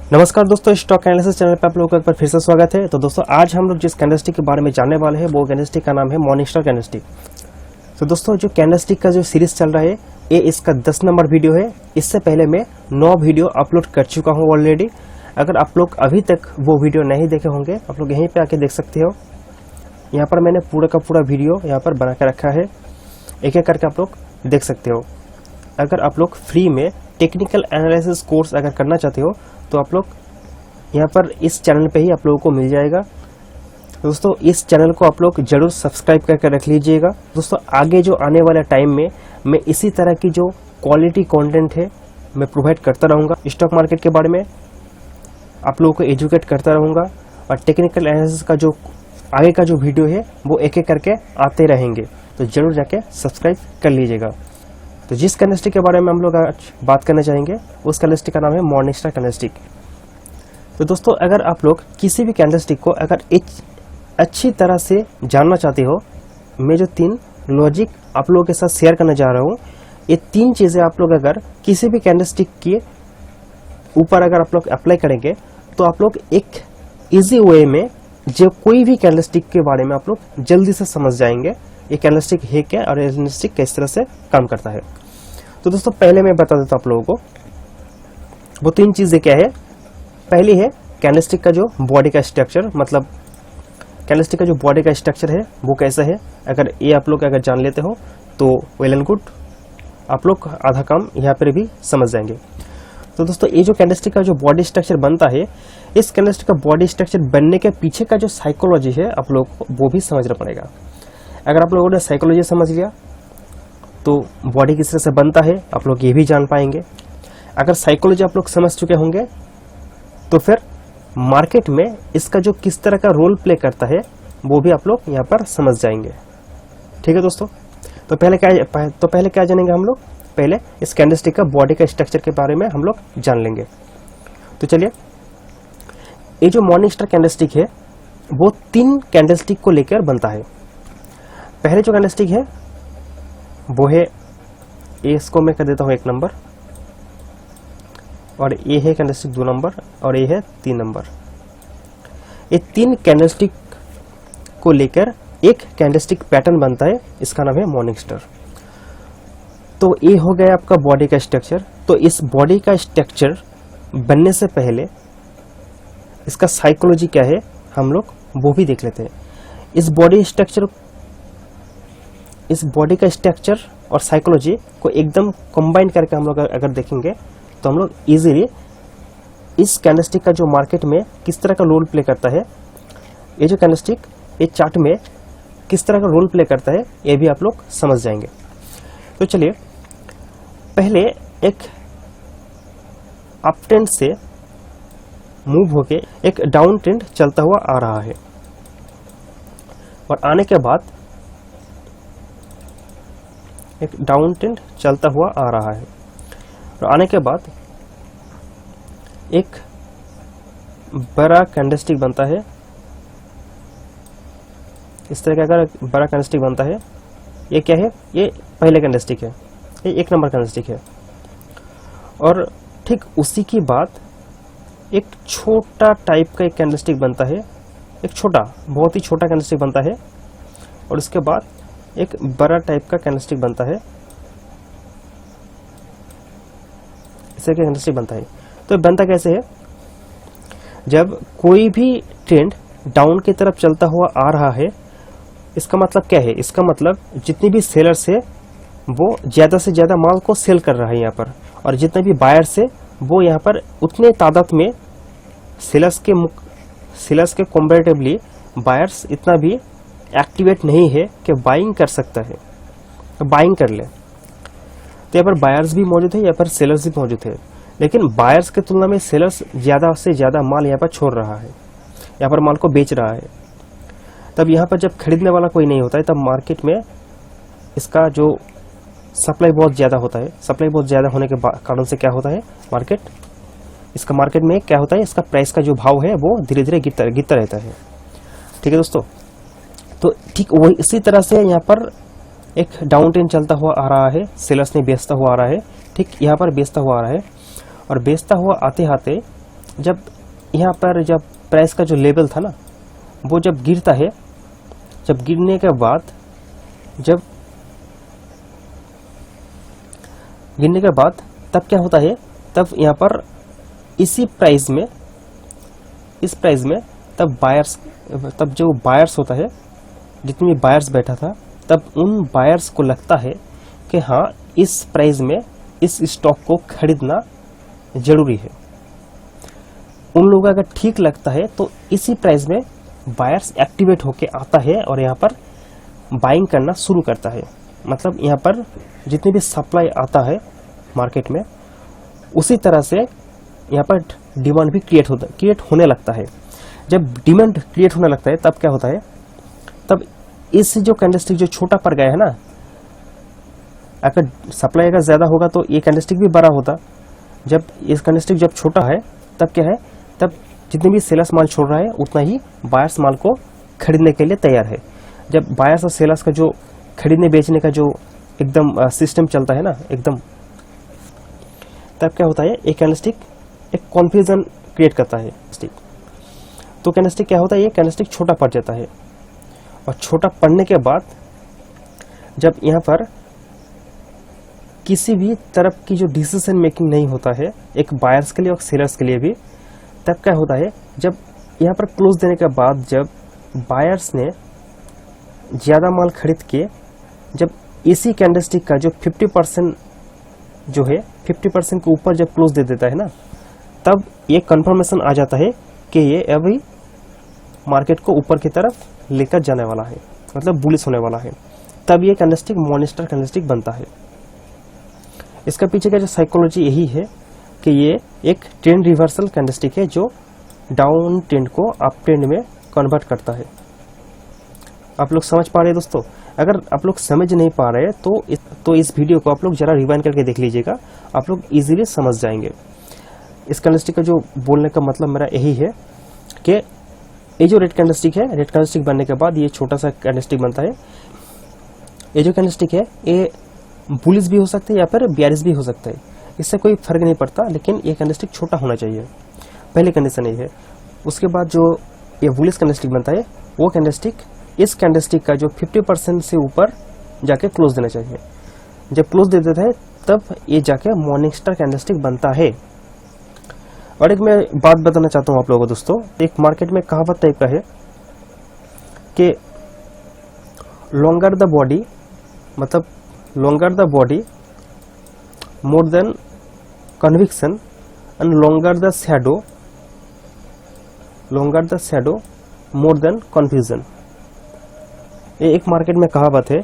नमस्कार दोस्तों, stock analysis channel पर आप लोगों का एक बार फिर से स्वागत है। तो दोस्तों आज हम लोग जिस कैंडलस्टिक के बारे में जानने वाले हैं वो कैंडलस्टिक का नाम है मॉर्निंग स्टार कैंडलस्टिक। तो दोस्तों जो कैंडलस्टिक का जो सीरीज चल रहा है ये इसका 10 नंबर वीडियो है। इससे पहले मैं 9 वीडियो अपलोड कर चुका हूँ ऑलरेडी। अगर आप लोग अभी तक वो वीडियो नहीं देखे होंगे आप लोग यहीं पर आके देख सकते हो। यहाँ पर मैंने पूरा का पूरा वीडियो यहाँ पर बना के रखा है, एक एक करके आप लोग देख सकते हो। अगर आप लोग फ्री में टेक्निकल एनालिसिस कोर्स अगर करना चाहते हो तो आप लोग यहाँ पर इस चैनल पे ही आप लोगों को मिल जाएगा। दोस्तों इस चैनल को आप लोग जरूर सब्सक्राइब करके रख लीजिएगा। दोस्तों आगे जो आने वाले टाइम में मैं इसी तरह की जो क्वालिटी कंटेंट है मैं प्रोवाइड करता रहूँगा। स्टॉक मार्केट के बारे में आप लोगों को एजुकेट करता रहूँगा और टेक्निकल एनालिसिस का जो आगे का जो वीडियो है वो एक एक करके आते रहेंगे, तो जरूर जाके सब्सक्राइब कर लीजिएगा। तो जिस कैंडलस्टिक के बारे में हम लोग आज बात करना चाहेंगे उस कैंडलस्टिक का नाम है मॉर्निंग स्टार कैंडलस्टिक। तो दोस्तों अगर आप लोग किसी भी कैंडलस्टिक को अगर एक अच्छी तरह से जानना चाहते हो, मैं जो 3 लॉजिक आप लोगों के साथ शेयर करना चाह रहा हूँ, ये 3 चीज़ें आप लोग अगर किसी भी कैंडलस्टिक के ऊपर अगर आप लोग अप्लाई करेंगे तो आप लोग एक ईजी वे में जो कोई भी कैंडलस्टिक के बारे में आप लोग जल्दी से समझ जाएंगे ये कैंडलस्टिक है क्या और कैंडलस्टिक किस तरह से काम करता है। तो दोस्तों पहले मैं बता देता हूं आप लोगों को वो 3 चीजें क्या है। पहली है कैंडलस्टिक का जो बॉडी का स्ट्रक्चर, मतलब कैंडलस्टिक का जो बॉडी का स्ट्रक्चर है वो कैसा है। अगर ये आप लोग अगर जान लेते हो तो वेल एंड गुड, आप लोग आधा काम यहाँ पर भी समझ जाएंगे। तो दोस्तों ये जो कैंडलस्टिक का जो बॉडी स्ट्रक्चर बनता है, इस कैंडलस्टिक का बॉडी स्ट्रक्चर बनने के पीछे का जो साइकोलॉजी है आप लोग को वो भी समझना पड़ेगा। अगर आप लोगों ने साइकोलॉजी समझ लिया तो बॉडी किस तरह से बनता है आप लोग ये भी जान पाएंगे। अगर साइकोलॉजी आप लोग समझ चुके होंगे तो फिर मार्केट में इसका जो किस तरह का रोल प्ले करता है वो भी आप लोग यहाँ पर समझ जाएंगे। ठीक है दोस्तों, तो पहले क्या जानेंगे हम लोग, पहले इस कैंडलस्टिक का बॉडी का स्ट्रक्चर के बारे में हम लोग जान लेंगे। तो चलिए, ये जो मॉर्निंग स्टार कैंडलस्टिक है वो 3 कैंडलस्टिक को लेकर बनता है। पहले जो कैंडलस्टिक है वो है, इसको मैं कर देता हूं 1 नंबर, और ये है कैंडलस्टिक 2 नंबर, और ये है 3 नंबर। ये 3 कैंडलस्टिक को लेकर एक कैंडलस्टिक पैटर्न बनता है, इसका नाम है मॉर्निंग स्टार। तो ये हो गया आपका बॉडी का स्ट्रक्चर। तो इस बॉडी का स्ट्रक्चर बनने से पहले इसका साइकोलॉजी क्या है हम लोग वो भी देख लेते हैं। इस बॉडी का स्ट्रक्चर और साइकोलॉजी को एकदम कंबाइन करके हम लोग अगर देखेंगे तो हम लोग इजीली इस कैंडलस्टिक का जो मार्केट में किस तरह का रोल प्ले करता है, ये जो कैंडलस्टिक ये चार्ट में किस तरह का रोल प्ले करता है ये भी आप लोग समझ जाएंगे। तो चलिए, पहले एक अप ट्रेंड से मूव होके एक डाउन ट्रेंड चलता हुआ आ रहा है, और आने के बाद एक डाउन ट्रेंड चलता हुआ आ रहा है, और आने के बाद एक बड़ा कैंडलस्टिक बनता है। इस तरह का अगर बड़ा कैंडलस्टिक बनता है, ये क्या है, ये पहले कैंडलस्टिक है, ये 1 नंबर कैंडलस्टिक है। और ठीक उसी की बाद एक छोटा टाइप का एक कैंडलस्टिक बनता है, एक छोटा, बहुत ही छोटा कैंडलस्टिक बनता है, और उसके बाद एक बड़ा टाइप का कैंडलस्टिक बनता है, इस तरह का कैंडलस्टिक बनता है। तो बनता कैसे है, जब कोई भी ट्रेंड डाउन की तरफ चलता हुआ आ रहा है, इसका मतलब क्या है, इसका मतलब जितनी भी सेलर्स है वो ज़्यादा से ज़्यादा माल को सेल कर रहा है यहाँ पर, और जितने भी बायर्स है वो यहाँ पर उतने तादाद में सेलर्स के कंपैरेटिवली बायर्स इतना भी एक्टिवेट नहीं है कि बाइंग कर सकता है, बाइंग कर ले। तो यहाँ पर बायर्स भी मौजूद है, यहाँ पर सेलर्स भी मौजूद है, लेकिन बायर्स के तुलना में सेलर्स ज़्यादा से ज़्यादा माल यहाँ पर छोड़ रहा है, यहाँ पर माल को बेच रहा है। तब यहाँ पर जब खरीदने वाला कोई नहीं होता है तब मार्केट में इसका जो सप्लाई बहुत ज़्यादा होता है। सप्लाई बहुत ज़्यादा होने के कारण से क्या होता है, मार्केट में क्या होता है, इसका प्राइस का जो भाव है वो धीरे धीरे गिरता रहता है। ठीक है दोस्तों, तो ठीक वही इसी तरह से यहाँ पर एक डाउन ट्रेंड चलता हुआ आ रहा है, सेलर्स ने बेचता हुआ आ रहा है, ठीक यहाँ पर बेचता हुआ आ रहा है, और बेचता हुआ आते आते जब यहाँ पर जब प्राइस का जो लेवल था ना, वो जब गिरता है, जब गिरने के बाद तब क्या होता है, तब यहाँ पर इस प्राइस में तब जो बायर्स होता है, जितने भी बायर्स बैठा था, तब उन बायर्स को लगता है कि हाँ, इस प्राइस में इस स्टॉक को खरीदना जरूरी है। उन लोगों को अगर ठीक लगता है तो इसी प्राइस में बायर्स एक्टिवेट होके आता है और यहाँ पर बाइंग करना शुरू करता है। मतलब यहाँ पर जितनी भी सप्लाई आता है मार्केट में, उसी तरह से यहाँ पर डिमांड भी क्रिएट होने लगता है। जब डिमांड क्रिएट होने लगता है तब क्या होता है, तब इस जो कैंडलस्टिक जो छोटा पड़ गया है ना, अगर सप्लाई अगर ज़्यादा होगा तो ये कैंडलस्टिक भी बड़ा होता। जब इस कैंडलस्टिक जब छोटा है तब क्या है, तब जितने भी सेलर्स माल छोड़ रहा है उतना ही बायर्स माल को खरीदने के लिए तैयार है। जब बायर्स और सेलर्स का जो खरीदने बेचने का जो एकदम सिस्टम चलता है ना एकदम, तब क्या होता है, एक कैंडलस्टिक एक कॉन्फ्यूजन क्रिएट करता है। तो कैंडलस्टिक क्या होता है, ये कैंडलस्टिक छोटा पड़ जाता है और छोटा पड़ने के बाद जब यहाँ पर किसी भी तरफ की जो डिसीजन मेकिंग नहीं होता है, एक बायर्स के लिए और सेलर्स के लिए भी, तब क्या होता है, जब यहाँ पर क्लोज देने के बाद जब बायर्स ने ज़्यादा माल खरीद के जब इसी कैंडलस्टिक का जो 50% जो है 50% के ऊपर जब क्लोज दे देता है ना, तब ये कंफर्मेशन आ जाता है कि ये अभी मार्केट को ऊपर की तरफ लेकर जाने वाला है, मतलब बुलिश होने वाला है। तब ये कैंडलस्टिक मॉर्निंग कैंडलस्टिक बनता है। इसका पीछे का जो साइकोलॉजी यही है कि ये एक ट्रेंड रिवर्सल कैंडलस्टिक है जो डाउन ट्रेंड को अप ट्रेंड में कन्वर्ट करता है। आप लोग समझ पा रहे हैं दोस्तों? अगर आप लोग समझ नहीं पा रहे तो इस वीडियो को आप लोग जरा रिवाइंड करके देख लीजिएगा, आप लोग इजीली समझ जाएंगे। इस कैंडलस्टिक का जो बोलने का मतलब मेरा यही है कि ये जो रेड कैंडलस्टिक है, रेड कैंडलस्टिक बनने के बाद ये छोटा सा कैंडलस्टिक बनता है। ये जो कैंडलस्टिक है ये बुलिश भी हो सकता है या फिर बेयरिश भी हो सकता है, इससे कोई फर्क नहीं पड़ता, लेकिन ये कैंडलस्टिक छोटा होना चाहिए। पहले कंडीशन ये है। उसके बाद जो ये बुलिश कैंडलस्टिक बनता है, वो कैंडलस्टिक इस कैंडलस्टिक का जो 50% से ऊपर जाके क्लोज देना चाहिए। जब क्लोज दे देता है तब ये जाके मॉर्निंग स्टार कैंडलस्टिक बनता है। और एक मैं बात बताना चाहता हूँ आप लोगों को दोस्तों, एक मार्केट में कहावत टाइप का है कि लॉन्गर द बॉडी, मतलब longer the body more than conviction and longer the shadow more than confusion. ये एक मार्केट में कहावत है।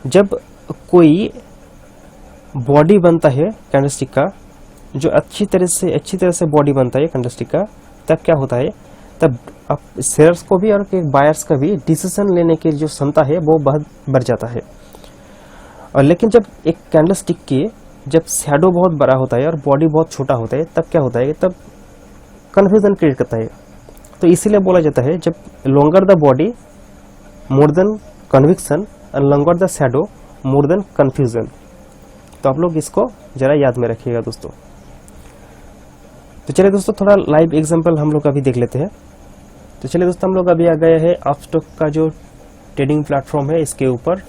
जब कोई बॉडी बनता है कैंडलस्टिक का, जो अच्छी तरह से बॉडी बनता है कैंडलस्टिक का, तब क्या होता है, तब आप शेयर्स को भी और बायर्स का भी डिसीजन लेने की जो क्षमता है वो बहुत बढ़ जाता है। और लेकिन जब एक कैंडलस्टिक की जब शैडो बहुत बड़ा होता है और बॉडी बहुत छोटा होता है, तब क्या होता है, तब कन्फ्यूजन क्रिएट करता है। तो इसीलिए बोला जाता है जब longer the body more than conviction and longer the shadow more than confusion. तो आप लोग इसको जरा याद में रखिएगा दोस्तों। तो चलिए दोस्तों, थोड़ा लाइव एग्जांपल हम लोग अभी देख लेते हैं। तो चलिए दोस्तों, हम लोग अभी आ गए हैं अपस्टॉक का जो ट्रेडिंग प्लेटफॉर्म है इसके ऊपर,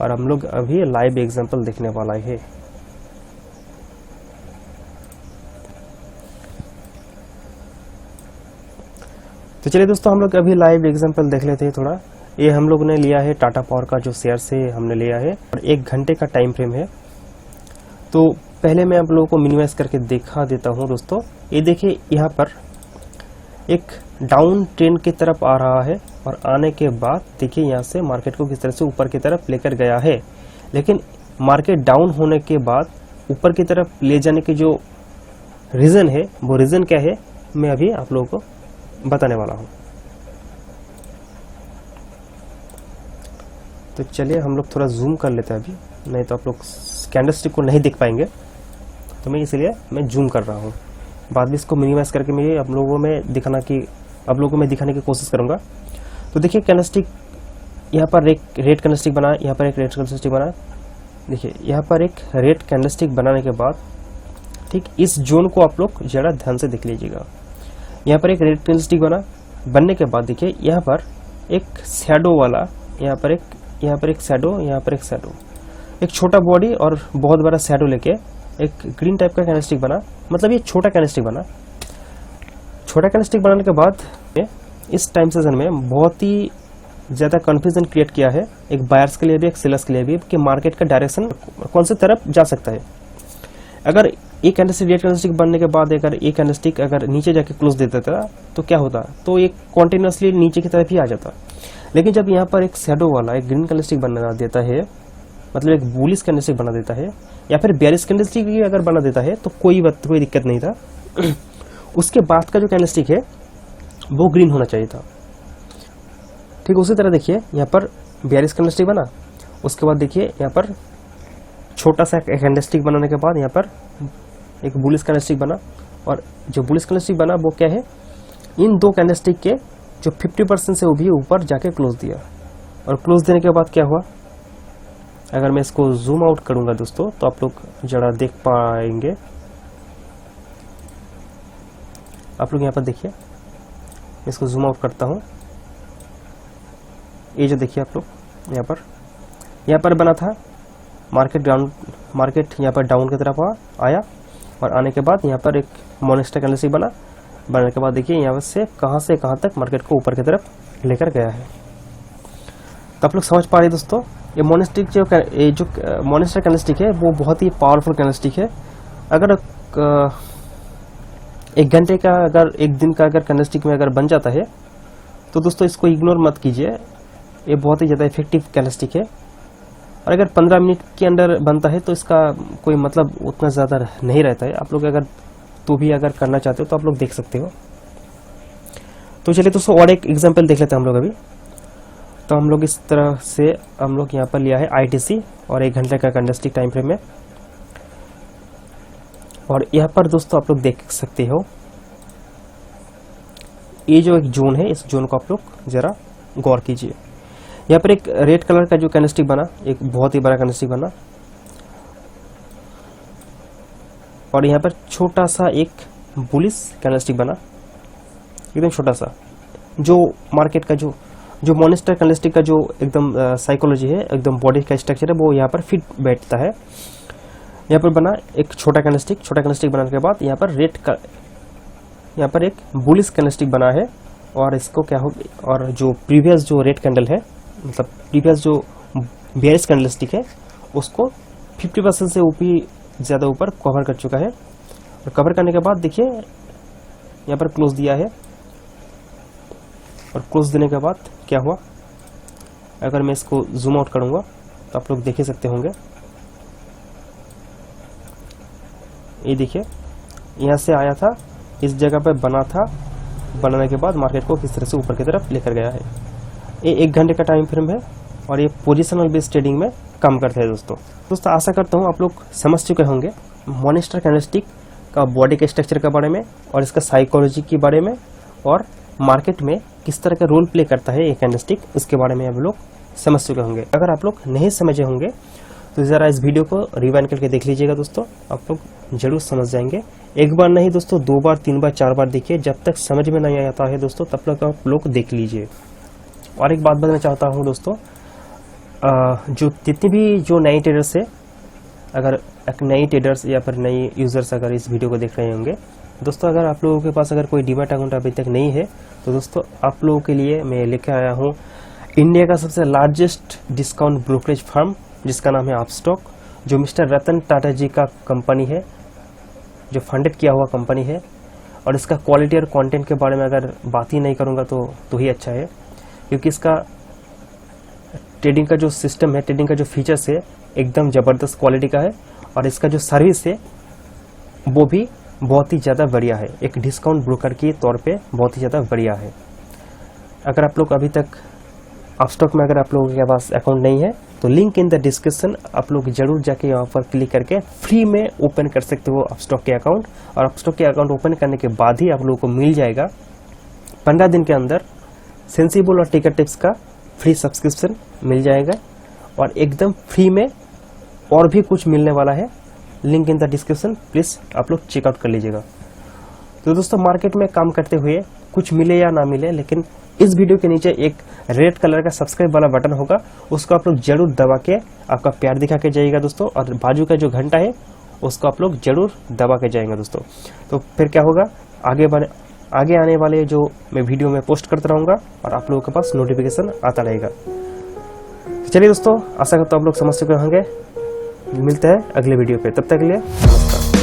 और हम लोग अभी लाइव एग्जांपल देखने वाला है। तो चलिए दोस्तों, हम लोग अभी लाइव एग्जांपल देख लेते हैं थोड़ा। ये हम लोग ने लिया है टाटा पावर का जो शेयर से हमने लिया है, और 1 घंटे का टाइम फ्रेम है। तो पहले मैं आप लोगों को मिनिमाइज करके दिखा देता हूं दोस्तों। ये देखिए, यहाँ पर एक डाउन ट्रेंड की तरफ आ रहा है, और आने के बाद देखिए यहाँ से मार्केट को किस तरह से ऊपर की तरफ लेकर गया है। लेकिन मार्केट डाउन होने के बाद ऊपर की तरफ ले जाने की जो रीज़न है, वो रीज़न क्या है, मैं अभी आप लोगों को बताने वाला हूँ। तो चलिए हम लोग थोड़ा जूम कर लेते हैं अभी, नहीं तो आप लोग कैंडलस्टिक को नहीं देख पाएंगे, तो मैं इसलिए मैं जूम कर रहा हूँ। बाद में इसको मिनिमाइज करके मैं आप लोगों में दिखाने की कोशिश करूँगा। तो देखिए कैंडलस्टिक यहाँ पर एक रेड कैंडलस्टिक बना, यहाँ पर एक रेड कैंडलस्टिक बना। देखिए यहाँ पर एक रेड कैंडलस्टिक बनाने के बाद, ठीक, इस जोन को आप लोग जरा ध्यान से देख लीजिएगा। यहाँ पर एक रेड कैंडलस्टिक बनने के बाद देखिए यहाँ पर एक शैडो वाला, यहाँ पर एक शैडो, यहाँ पर एक शैडो, एक छोटा बॉडी और बहुत बड़ा शैडो लेके एक ग्रीन टाइप का कैंडलस्टिक बना। मतलब ये छोटा कैंडलस्टिक बना। छोटा कैंडलस्टिक बनाने के बाद इस टाइम सेशन में बहुत ही ज़्यादा कन्फ्यूजन क्रिएट किया है, एक बायर्स के लिए भी एक सेलर्स के लिए भी, कि मार्केट का डायरेक्शन कौन सी तरफ जा सकता है। अगर एक कैंडलस्टिक रेड कैंडलस्टिक बनने के बाद अगर एक कैंडलस्टिक अगर नीचे जाके क्लोज देता था तो क्या होता, तो ये कॉन्टिन्यूसली नीचे की तरफ ही आ जाता। लेकिन जब यहाँ पर एक शैडो वाला एक ग्रीन कैंडलस्टिक बना देता है, मतलब एक बुलिश कैंडलस्टिक बना देता है या फिर बेयरिश कैंडलस्टिक भी अगर बना देता है तो कोई दिक्कत नहीं था। उसके बाद का जो कैंडलस्टिक है वो ग्रीन होना चाहिए था। ठीक उसी तरह देखिए यहाँ पर बेयरिश कैंडलस्टिक बना, उसके बाद देखिए यहाँ पर छोटा सा कैंडलस्टिक बनाने के बाद यहाँ पर एक बुलिश कैंडलस्टिक बना, और जो बुलिश कैंडलस्टिक बना वो क्या है, इन दो कैंडलस्टिक के जो 50% से वो भी ऊपर जाके क्लोज दिया। और क्लोज देने के बाद क्या हुआ, अगर मैं इसको जूम आउट करूंगा दोस्तों तो आप लोग जरा देख पाएंगे। आप लोग यहाँ पर देखिए, इसको जूम आउट करता हूँ। ये जो देखिए आप लोग यहाँ पर बना था मार्केट यहाँ पर डाउन की तरफ आया, और आने के बाद यहाँ पर एक मॉर्निंग कैंडलस्टिक बनने के बाद देखिए यहाँ से कहाँ तक मार्केट को ऊपर की तरफ लेकर गया है। तो आप लोग समझ पा रहे दोस्तों, ये मॉर्निंग जो मॉर्निंग कैंडलस्टिक है वो बहुत ही पावरफुल कैंडलस्टिक है। अगर एक घंटे का अगर एक दिन का अगर कैंडलस्टिक में अगर बन जाता है तो दोस्तों इसको इग्नोर मत कीजिए, ये बहुत ही ज़्यादा इफेक्टिव कैंडलस्टिक है। और अगर 15 मिनट के अंदर बनता है तो इसका कोई मतलब उतना ज़्यादा नहीं रहता है। आप लोग अगर भी अगर करना चाहते हो तो आप लोग देख सकते हो। तो चलिए दोस्तों और एक एग्जांपल देख लेते हैं हम लोग अभी। तो हम लोग इस तरह से हम लोग यहाँ पर लिया है ITC और 1 घंटे का कैंडलस्टिक टाइम फ्रेम में, और यहाँ पर दोस्तों आप लोग देख सकते हो ये जो एक जोन है, इस जोन को आप लोग जरा गौर कीजिए। यहाँ पर एक रेड कलर का जो कैंडलस्टिक बना, एक बहुत ही बड़ा कैंडलस्टिक बना, और यहाँ पर छोटा सा एक बुलिश कैंडलस्टिक बना, एकदम छोटा सा। जो मार्केट का जो मॉनिस्टर कैंडलस्टिक का जो एकदम साइकोलॉजी है, एकदम बॉडी का स्ट्रक्चर है, वो यहाँ पर फिट बैठता है। यहाँ पर बना एक छोटा कैंडलस्टिक बनाने के बाद यहाँ पर एक बुलिश कैंडलस्टिक बना है, और इसको क्या हो, और जो प्रीवियस जो रेड कैंडल है, मतलब प्रीवियस जो बेयरिश कैंडलस्टिक है उसको 50% से ज़्यादा ऊपर कवर कर चुका है। और कवर करने के बाद देखिए यहाँ पर क्लोज दिया है, और क्लोज देने के बाद क्या हुआ, अगर मैं इसको जूम आउट करूँगा तो आप लोग देख ही सकते होंगे। ये देखिए यहाँ से आया था, इस जगह पे बना था, बनाने के बाद मार्केट को किस तरह से ऊपर की तरफ लेकर गया है। ये 1 घंटे का टाइम फ्रेम है और ये पोजिशनल बेस्ड ट्रेडिंग में काम करते हैं दोस्तों आशा करता हूँ आप लोग समझ चुके होंगे मॉर्निंग कैंडलस्टिक का बॉडी के स्ट्रक्चर के बारे में और इसका साइकोलॉजी के बारे में, और मार्केट में किस तरह का रोल प्ले करता है ये कैंडलस्टिक, उसके बारे में आप लोग समझ चुके होंगे। अगर आप लोग नहीं समझे होंगे तो ज़रा इस वीडियो को रिवाइंड करके देख लीजिएगा दोस्तों, आप लोग जरूर समझ जाएंगे। एक बार नहीं दोस्तों, 2 बार 3 बार 4 बार देखिए, जब तक समझ में नहीं आता है दोस्तों तब तक आप लोग देख लीजिए। और एक बात बताना चाहता हूँ दोस्तों, जो जितनी भी जो नए ट्रेडर्स है, अगर नई ट्रेडर्स या फिर नई यूज़र्स अगर इस वीडियो को देख रहे होंगे दोस्तों, अगर आप लोगों के पास अगर कोई डीमैट अकाउंट अभी तक नहीं है तो दोस्तों आप लोगों के लिए मैं लेकर आया हूँ इंडिया का सबसे लार्जेस्ट डिस्काउंट ब्रोकरेज फर्म, जिसका नाम है अपस्टॉक, जो मिस्टर रतन टाटा जी का कंपनी है, जो फंडेड किया हुआ कंपनी है। और इसका क्वालिटी और कंटेंट के बारे में अगर बात ही नहीं करूँगा तो ही अच्छा है, क्योंकि इसका ट्रेडिंग का जो सिस्टम है, ट्रेडिंग का जो फीचर्स है एकदम ज़बरदस्त क्वालिटी का है, और इसका जो सर्विस है वो भी बहुत ही ज़्यादा बढ़िया है, एक डिस्काउंट ब्रोकर के तौर पे बहुत ही ज़्यादा बढ़िया है। अगर आप लोग अभी तक अपस्टॉक में अगर आप लोगों के पास अकाउंट नहीं है तो लिंक इन द डिस्क्रिप्शन, आप लोग जरूर जाके यहाँ पर क्लिक करके फ्री में ओपन कर सकते हो अपस्टॉक के अकाउंट। और अपस्टॉक के अकाउंट ओपन करने के बाद ही आप लोगों को मिल जाएगा 15 दिन के अंदर सेंसिबल और टिकट टिप्स का फ्री सब्सक्रिप्शन मिल जाएगा, और एकदम फ्री में और भी कुछ मिलने वाला है link in the description, please आप लोग चेकआउट कर लीजिएगा। तो दोस्तों मार्केट में काम करते हुए कुछ मिले या ना मिले, लेकिन इस वीडियो के नीचे एक रेड कलर का सब्सक्राइब वाला बटन होगा, उसको आप लोग जरूर दबा के आपका प्यार दिखा के जाइएगा दोस्तों। और बाजू का जो घंटा है उसको आप लोग जरूर दबा के जाएंगे दोस्तों। तो फिर क्या होगा, आगे आने वाले जो मैं वीडियो में पोस्ट करता रहूँगा और आप लोगों के पास नोटिफिकेशन आता रहेगा। तो चलिए दोस्तों, आशा करता हूँ आप लोग समझ चुके होंगे। मिलते हैं अगले वीडियो पे, तब तक के लिए नमस्कार।